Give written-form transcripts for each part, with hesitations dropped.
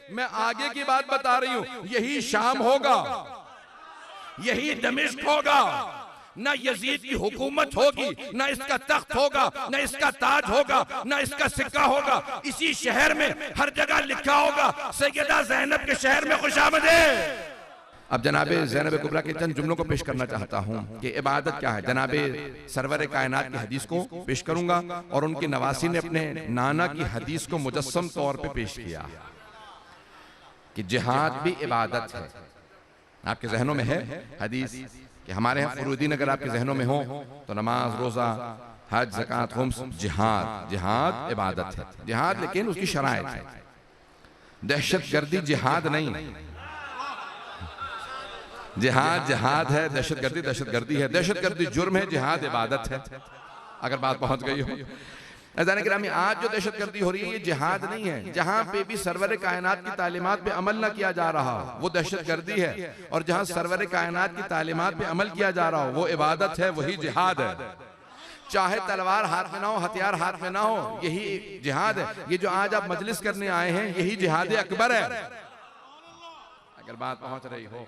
मैं आगे की बात बता रही हूं, यही शाम होगा, यही दमिश्क होगा, ना यजीद की हुकूमत होगी, ना इसका तख्त होगा, ना इसका ताज होगा, ना इसका सिक्का होगा। इसी शहर में हर जगह लिखा होगा सैयदा ज़ैनब के शहर में खुशामदीद। अब जनाबे ज़ैनब कुबरा के चंद जुमलों को पेश करना चाहता हूं कि इबादत क्या है। जनाबे सरवर कायनात की हदीस को पेश करूंगा और उनकी नवासी ने अपने नाना की हदीस को मुजस्सम तौर पे पेश किया कि जिहाद भी इबादत है। आपके जहनों में है हदीस कि हमारे यहाँ फुरूदीन अगर आपके जहनों में हो तो नमाज, रोजा, हज, ज़कात, खुम्स, जिहाद, जिहाद इबादत है। जिहाद लेकिन उसकी शराइत है। दहशत गर्दी जिहाद नहीं, जिहाद जिहाद है, दहशत गर्दी है। दहशत गर्दी जुर्म है, जिहाद इबादत है। अगर बात पहुंच गई हो। अज़ान किरामी, आज जो दहशत गर्दी हो रही है ये जिहाद नहीं है। जहां पे भी सरवर कायनात की तालीमात पे अमल ना किया जा रहा वो दहशत गर्दी है, और जहां सरवर कायनात की तालीमात पे अमल किया जा रहा हो वो इबादत है, वही जिहाद है। चाहे तलवार हाथ में ना हो, हथियार हाथ में ना हो, यही जिहाद है। ये जो आज आप मजलिस करने आए हैं यही जिहाद अकबर है, अगर बात पहुंच रही हो।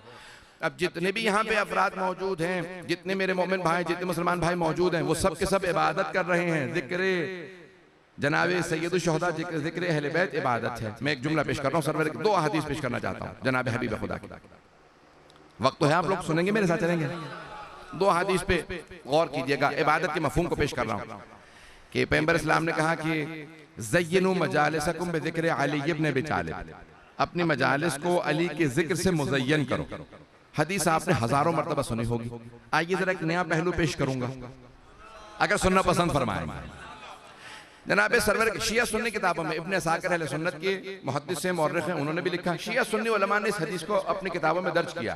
अब जितने भी यहाँ पे अफराद मौजूद हैं, जितने मेरे मोमिन भाई, जितने मुसलमान भाई मौजूद हैं, वो सब के सब इबादत कर रहे हैं। जिक्र जनाबे सैयदुल शुहदा, जिक्र अहले बैत इबादत है। मैं एक जुमला पेश कर रहा हूँ, सरवर दो हदीस पेश करना चाहता हूँ जनाब हबीब खुदा की। वक्त तो है, आप लोग सुनेंगे, मेरे साथ चलेंगे। दो हदीस पे गौर कीजिएगा। इबादत के मफहूम को पेश कर रहा हूँ कि पैगंबर इस्लाम ने कहा कि ज़य्यिनू मजालिसकुम बिज़िक्र अली इब्न अबी तालिब, अपनी मजालिस को अली के जिक्र से मुज़य्यन करो। हदीस आपने हजारों मरतबा सुनी होगी। आइए जरा एक नया पहलू पेश करूंगा, अगर सुनना पसंद फरमाएं। जनाबे सरवर शिया सुन्नी किताबों में इब्न असाकिर अहले सुन्नत के मुहद्दिस हैं, मौर्रिख हैं, उन्होंने भी लिखा। शिया सुन्नी उलमा ने इस हदीस को अपनी किताबों में दर्ज किया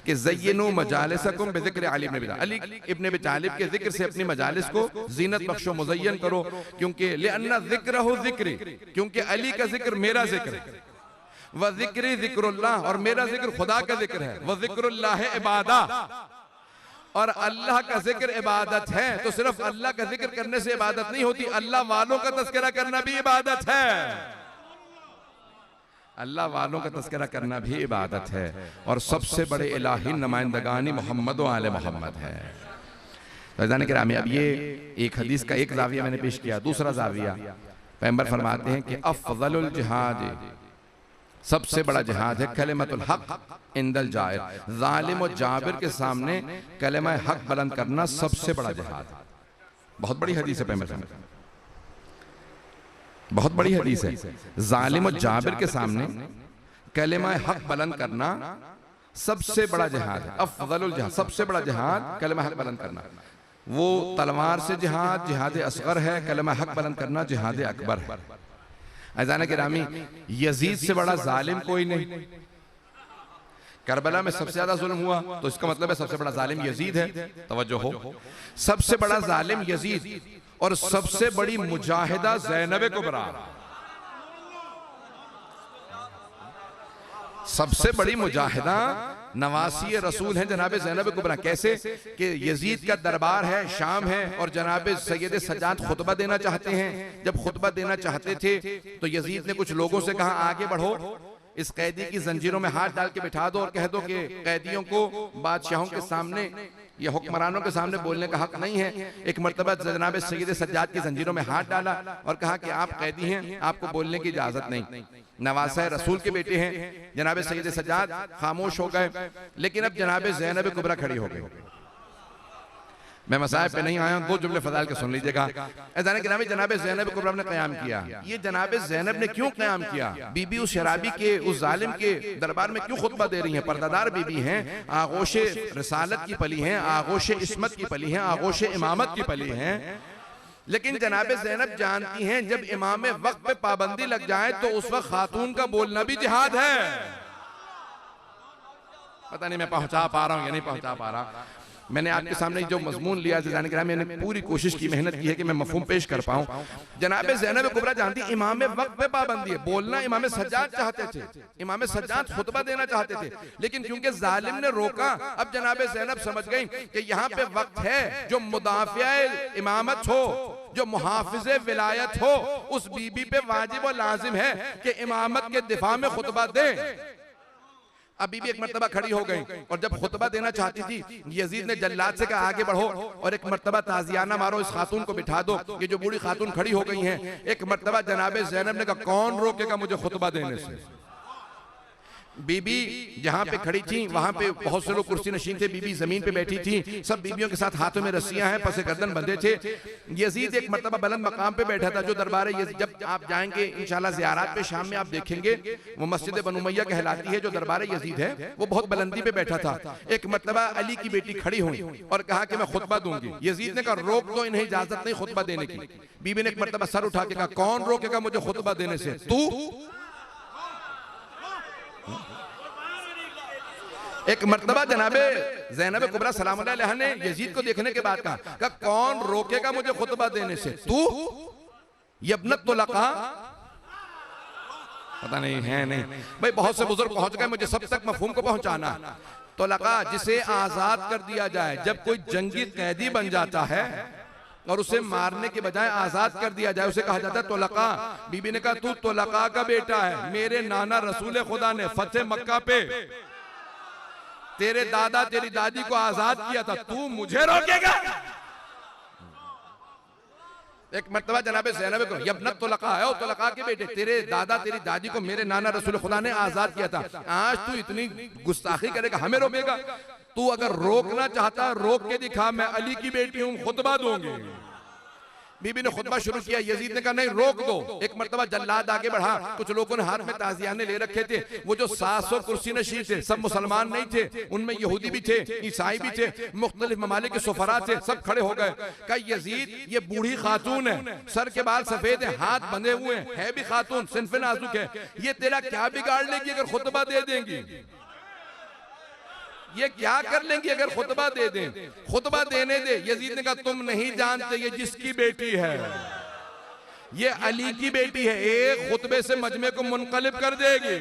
कि ज़य्यिनू मजालिसकुम बिज़िक्र अली इब्न अबी तालिब, अली इब्न अबी तालिब के जिक्र से अपनी मजालिस को जीनत बख्शो, मुज़य्यन करो। क्योंकि लिअन्ना ज़िक्रहु ज़िक्री, क्योंकि अली का जिक्र मेरा जिक्र है। व ज़िक्री ज़िक्रुल्लाह, और मेरा जिक्र खुदा का जिक्र है। व ज़िक्रुल्लाह इबादा, और अल्लाह का जिक्र इबादत है। तो सिर्फ अल्लाह का जिक्र करने से इबादत नहीं होती, अल्लाह वालों का तज़किरा करना भी इबादत है। अल्लाह वालों का तज़किरा करना भी इबादत है। और सबसे बड़े इलाही नुमाइंदगानी मोहम्मद व आले मोहम्मद है। फ़ैज़ान किरामी, अब ये एक हदीस का एक जाविया मैंने पेश किया। दूसरा जाविया, पैगंबर फरमाते हैं कि अफ़ज़लुल जिहाद, सबसे बड़ा जिहाद है कलिमतुल हक इंदल जाहिर, जालिम और जाबिर के सामने कलिमा हक बुलंद करना सबसे बड़ा जिहाद। बहुत बड़ी हदीस है पैगंबर, बहुत बड़ी हदीस है। जालिम और जाबिर के सामने कलिमा हक बुलंद करना सबसे बड़ा जिहाद है। अफ़ज़लुल जिहाद, सबसे बड़ा जिहाद कलिमा हक बुलंद करना। वो तलवार से जिहाद, जिहाद असग़र है। कलिमा हक बुलंद करना जिहाद अकबर है। अज़ान किरामी, यजीद से बड़ा जालिम कोई नहीं। करबला में सबसे ज्यादा जुल्म हुआ, तो इसका मतलब है सबसे बड़ा जालिम यजीद है। तवज्जो हो, सबसे बड़ा जालिम यजीद और सबसे बड़ी मुजाहिदा ज़ैनब कुबरा। सबसे बड़ी मुजाहिदा नवासी रसूल हैं जनाब ज़ैनब कुबरा। कैसे कि यजीद का दरबार है, शाम है, और जनाब सैयद सज्जाद खुतबा देना चाहते हैं। जब खुतबा देना चाहते थे तो यजीद ने कुछ लोगों से कहा, आगे बढ़ो, इस कैदी की जंजीरों में हाथ डाल के बिठा दो और कह दो कि कैदियों को बादशाहों के सामने या हुक्मरानों के सामने बोलने का हक नहीं है। एक मरतबा जनाब सैयद सज्जाद की जंजीरों में हाथ डाला और कहा कि आप कैदी हैं, आपको बोलने की इजाजत नहीं। नवासा रसूल के बेटे हैं जनाब सैयद सज्जाद, खामोश हो गए। लेकिन अब जनाब ज़ैनब कुबरा खड़ी हो गई। मैं मसाइब पे नहीं आया हूं, दो जुमले फजाइल के सुन लीजिएगा। जनाब ज़ैनब कुबरा ने क़याम किया। ये जनाब ज़ैनब ने क्यों क़याम किया? बीबी उस शराबी के, उस जालिम के दरबार में क्यों खुतबा दे रही हैं? पर्दादार बीबी हैं, आगोशे रिसालत की पली हैं, आगोशे इस्मत की पली हैं, आगोशे इमामत की पली हैं। लेकिन जनाब ज़ैनब जानती हैं जब इमाम वक्त पे पाबंदी लग जाए तो उस वक्त खातून का बोलना भी जिहाद है। पता नहीं मैं पहुंचा पा रहा हूं या नहीं पहुंचा पा रहा। मैंने आपके सामने जो मजमून लिया जाने के, मैंने पूरी कोशिश की, मेहनत की है कि मैं मफहूम पेश कर पाऊं। जनाब ज़ैनब कुबरा जानती इमाम वक्त पे पाबंदी है। बोलना इमाम सज्जाद चाहते थे, इमाम सज्जाद खुतबा देना चाहते थे, लेकिन क्योंकि जालिम ने रोका, अब जनाब ज़ैनब समझ गई कि यहाँ पे वक्त है जो मुदाफ़िया इमामत हो, जो मुहाफिज़े विलायत हो, उस बीबी पे वाजिब और लाजिम है कि इमामत के दिफा में खुतबा दे। अब बीबी एक मर्तबा खड़ी हो गई और जब खुतबा देना चाहती थी, यजीद ने जल्लाद से कहा आगे बढ़ो और एक मर्तबा ताजियाना मारो, इस खातून को बिठा दो। ये जो बूढ़ी खातून खड़ी हो गई हैं, एक मर्तबा जनाबे ज़ैनब ने कहा कौन रोकेगा मुझे खुतबा देने से। बीबी जहां पे खड़ी थी वहां पे बहुत से लोग कुर्सी नशीन थे, बीबी जमीन पे बैठी थी, सब बीबियों के साथ हाथों में रस्सियां हैं, पसे गर्दन बंधे थे। यजीद एक मर्तबा बुलंद मकाम पे बैठा था, जो दरबार यजीद, जब आप जाएंगे इंशाल्लाह ज़ियारत पे शाम में आप देखेंगे, वो मस्जिद बनु उमैया कहलाती है, जो दरबार यजीद है वो बहुत बुलंदी पे बैठा था। एक मर्तबा अली की बेटी खड़ी हुई और कहा कि मैं खुतबा दूंगी। यजीद ने कहा रोक दो, इन्हें इजाजत नहीं खुतबा देने की। बीबी ने एक मर्तबा सर उठा के कहा कौन रोकेगा मुझे खुतबा देने से, तू। एक मर्तबा जनाबे ज़ैनब कुबरा सलामुल्लाह अलैहा ने यजीद को देखने के बाद कहा कौन रोकेगा मुझे खुतबा देने से, तू। यब्नत तुलका, पता नहीं है नहीं भाई, बहुत से बुजुर्ग पहुंच गए, मुझे सब तक मफहूम को पहुंचाना। तुलका जिसे आजाद कर दिया जाए, जब कोई जंगी कैदी बन जाता है और उसे मारने के बजाय आजाद कर दिया जाए, उसे कहा जाता है तुलका। बीबी ने कहा तू तुलका का बेटा है, मेरे नाना रसूल खुदा ने फतेह मक्का पे तेरे दादा तेरी दादी को आजाद किया था, तू मुझे रोकेगा। एक मर्तबा जनाबे ज़ैनब को यब्नत तुलका है, तुलका के बेटे, तेरे दादा तेरी दादी को मेरे नाना रसूल खुदा ने आजाद किया था, आज तू इतनी गुस्ताखी करेगा, हमें रोकेगा। तू अगर रोकना चाहता रोक के दिखा, मैं अली की बेटी हूं, खुतबा दूंगी। बीबी ने खुतबा शुरू किया, यजीद ने कहा नहीं रोक दो। एक मर्तबा जल्लाद आगे बढ़ा, कुछ लोगों ने हाथ में ताजियाने ले रखे थे, वो जो 700 कुर्सी नशीन थे सब मुसलमान नहीं थे, उनमें यहूदी भी थे, ईसाई भी थे, मुख्तलिफ ममालिक के सुफरा थे, सब खड़े हो गए। कहा यजीद ये बूढ़ी खातून है, सर के बाल सफेद है, हाथ बंधे हुए हैं, है भी खातून, सिनफे नाजुक है, ये तेरा क्या बिगाड़ लेगी अगर खुतबा दे देंगी, ये क्या कर लेंगी अगर खुतबा दे दें, खुतबा देने दे। यजीद ने कहा तुम नहीं जानते ये जिसकी बेटी है, ये अली की बेटी है, एक खुतबे से मजमे को मुनकलिब कर देगी,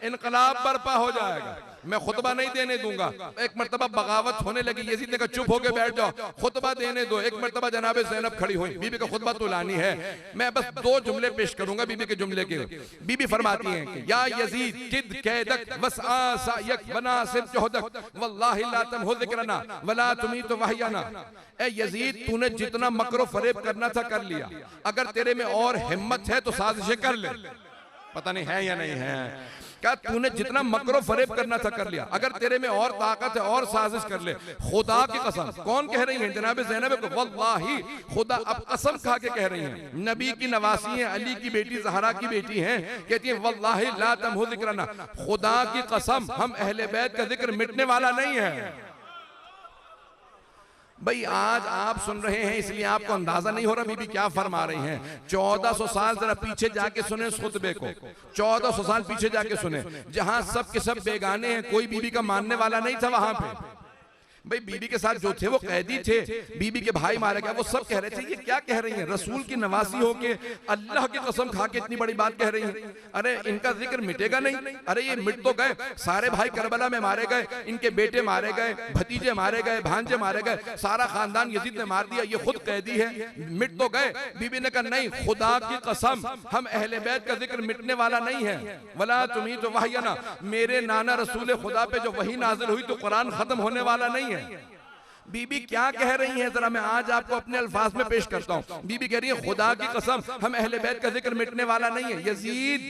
इनकलाब बर्पा हो जाएगा, मैं खुतबा नहीं देने दूंगा। एक मर्तबा बगावत होने लगी, यजीद ने कहा चुप होके बैठ जाओ, खुतबा देने दो। एक मर्तबा जनाबे ज़ैनब खड़ी हुई, बीबी का खुतबा तो लानी है, मैं बस 2 जुमले पेश करूंगा बीबी के जुमले के। बीबी फरमाती हैं कि या यजीद किद कैदक वसआ सायक वनासिब चौहदक वल्लाहि ला तमहु ज़िक्रना वला तुमीत वहयना। ए यजीद तूने जितना मकरो फरेब करना था कर लिया, अगर तेरे में और हिम्मत है तो साजिशें कर ले। पता नहीं है या नहीं है, क्या तूने जितना मकरो फरेब करना था कर लिया, अगर तेरे में और ताकत है और साजिश कर ले। खुदा की कसम, कौन कह रही है जनाब ज़ैनब को, वल्लाही खुदा, अब कसम खा के कह रही हैं, नबी की नवासी है, अली की बेटी ज़हरा की बेटी हैं, कहती है वल्लाही ला तमहु ज़िक्रना, खुदा की कसम हम अहले बैत का जिक्र मिटने वाला नहीं है। भाई आज आप सुन रहे हैं इसलिए आपको अंदाजा नहीं हो रहा बीबी क्या फरमा रही हैं। 1400 साल जरा पीछे जाके सुने इस खुतबे को, 1400 साल पीछे जाके सुने, जहां सब के सब बेगाने हैं, कोई बीबी का मानने वाला नहीं था वहां पे। भाई बीबी के साथ जो थे वो कैदी थे, बीबी के भाई मारे गए, वो सब कह रहे थे ये क्या कह रही हैं, रसूल की नवासी होके अल्लाह की कसम खा के इतनी बड़ी बात कह रही हैं, अरे इनका जिक्र मिटेगा नहीं, अरे ये मिट तो गए, सारे भाई करबला में मारे गए, इनके बेटे मारे गए, भतीजे मारे गए, भांजे मारे गए, सारा खानदान यजीद ने मार दिया, ये खुद कैदी है, मिट तो गए। बीबी ने कहा नहीं, खुदा की कसम हम अहले बैत का जिक्र मिटने वाला नहीं है, वला तुमी तो वहयना, मेरे नाना रसूल खुदा पे जो वही नाजिल हुई तो कुरान खत्म होने वाला नहीं है। बीबी क्या कह रही हैं जरा मैं आज आपको अपने अल्फाज में पेश करता हूं। बीबी कह रही है खुदा की कसम हम अहले बैत का जिक्र मिटने वाला नहीं है, यजीद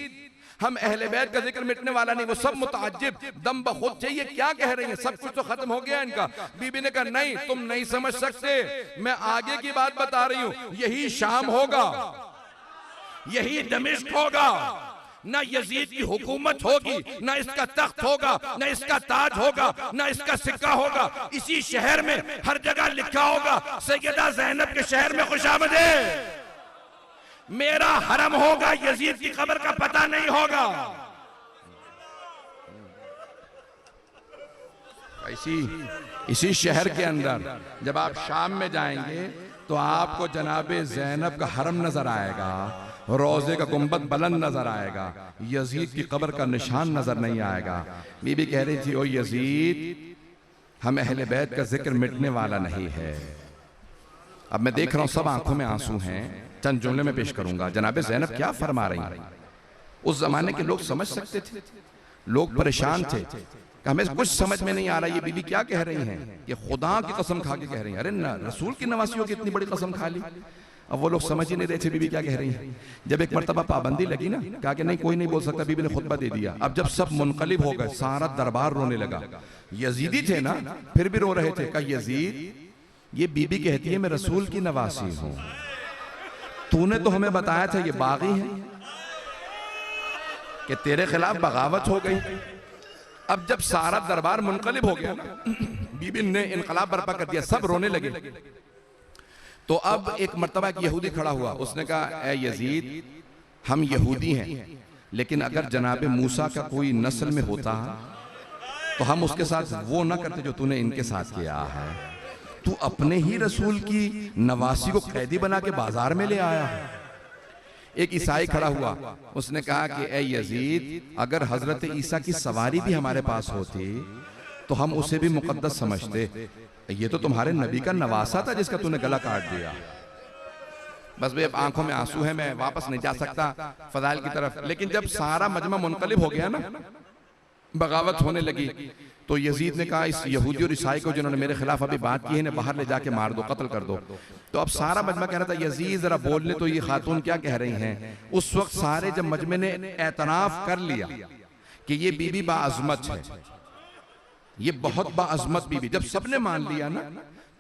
हम अहले बैत का जिक्र मिटने वाला नहीं। वो सब मुताज्जिब दम बखुद चाहिए क्या कह रही हैं, सब कुछ तो खत्म हो गया इनका। बीबी ने कहा नहीं तुम नहीं समझ सकते, मैं आगे की बात बता रही हूं, यही शाम होगा, यही दमिश्क होगा, ना यजीद की हुकूमत होगी, ना इसका तख्त होगा, ना इसका ताज होगा, ना इसका सिक्का होगा, इसी शहर में हर जगह लिखा होगा सैयदा ज़ैनब के शहर में खुशामदीद, मेरा हरम होगा, यजीद की कब्र का पता नहीं होगा। इसी शहर के अंदर जब आप शाम में जाएंगे तो आपको जनाबे ज़ैनब का हरम नजर आएगा, रोजे का गुंबद बुलंद नजर आएगा, यजीद की कब्र का निशान नजर नहीं आएगा। बीबी कह रही थी ओ यजीद हम अहले बैत का जिक्र मिटने वाला नहीं है, अब मैं देख रहा हूं सब आंखों में आंसू हैं, चंद जुमले में पेश करूंगा। जनाब ज़ैनब क्या फरमा रही हैं? उस जमाने के लोग समझ सकते थे, लोग परेशान थे कि हमें कुछ समझ में नहीं आ रहा, ये बीबी क्या कह रही हैं, ये खुदा की कसम खा के कह रही हैं। अरे ना, रसूल की नवासियों की इतनी बड़ी कसम खा ली। अब वो लोग समझ ही नहीं रहे थे बीबी क्या कह रही हैं। जब एक मर्तबा पाबंदी लगी ना, कहा कि नहीं कोई नहीं बोल सकता, बीबी ने खुतबा दे दिया। अब जब सब मुनकलिब हो गए, सारा दरबार रोने लगा। यजीदी थे ना, फिर भी रो रहे थे। कहा यजीद, ये बीबी कहती है मैं रसूल की नवासी हूं, तूने तो हमें बताया था ये बागी है, कि तेरे खिलाफ बगावत हो गई। अब जब सारा दरबार मुनकलिब हो गया ना, बीबी ने इनकलाब बर्पा कर दिया, सब रोने लगे। तो अब एक मर्तबा एक यहूदी खड़ा हुआ, उसने कहा ए यजीद, हम यहूदी हैं, लेकिन अगर जनाब मूसा का कोई नस्ल में होता तो हम उसके साथ वो ना करते जो तूने इनके साथ किया है। तू अपने ही रसूल की नवासी को कैदी बना के बाजार में ले आया है। एक ईसाई खड़ा हुआ, उसने कहा कि ए यजीद, अगर हजरत ईसा की सवारी भी हमारे पास होती तो हम उसे भी मुकद्दस समझते। ये तो तुम्हारे नबी का नवासा था जिसका तूने गला काट दिया। बस भाई अब आंखों में आंसू है, मैं वापस नहीं जा सकता फजाइल की तरफ। लेकिन जब सारा मजमा मुनकलिब हो गया ना, बगावत होने लगी, तो यजीद ने कहा इस यहूदी और ईसाई को जिन्होंने मेरे खिलाफ अभी बात की है, इन्हें बाहर ले जाके मार दो, कत्ल कर दो। तो अब सारा मजमा कह रहा था यजीद जरा बोलने तो ये खातून क्या कह रही हैं। उस वक्त सारे जब मजमे ने एतराफ कर लिया कि ये बीबी बाअज़मत है, ये बहुत बाअज़मत बीबी, जब सबने मान लिया ना,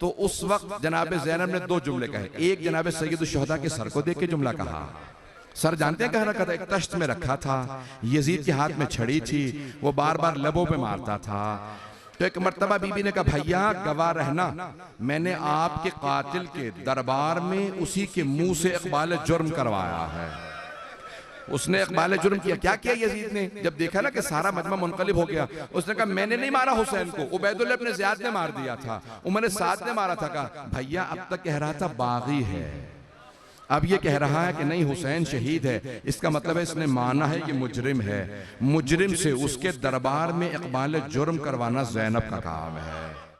तो उस वक्त जनाब ज़ैनब ने दो जुमले कहे। एक जनाब सैयद शुहदा के सर को देख के जुमला कहा। सर जानते हैं कह रखा था, एक तश्त में रखा था, यजीद के हाथ में छड़ी थी, वो बार बार लबों पे मारता था। तो एक मर्तबा बीबी ने कहा भैया गवाह रहना, मैंने आपके कातिल के दरबार में उसी के मुंह से इकबाल जुर्म करवाया है। उसने इकबाल जुर्म किया। क्या किया यजीद ने? जब देखा ना कि सारा मजमा मुनकलिब हो गया, उसने कहा मैंने नहीं मारा हुसैन को, उबैदुल्लाह इब्न ज़ियाद ने मार दिया था, उमर साद ने मारा था। कहा भैया अब तक कह रहा था बागी है, अब ये कह रहा है कि नहीं हुसैन शहीद है। इसका मतलब है इसने माना है कि मुजरिम है, मुजरिम से उसके दरबार में इकबाल जुर्म करवाना ज़ैनब का काम है।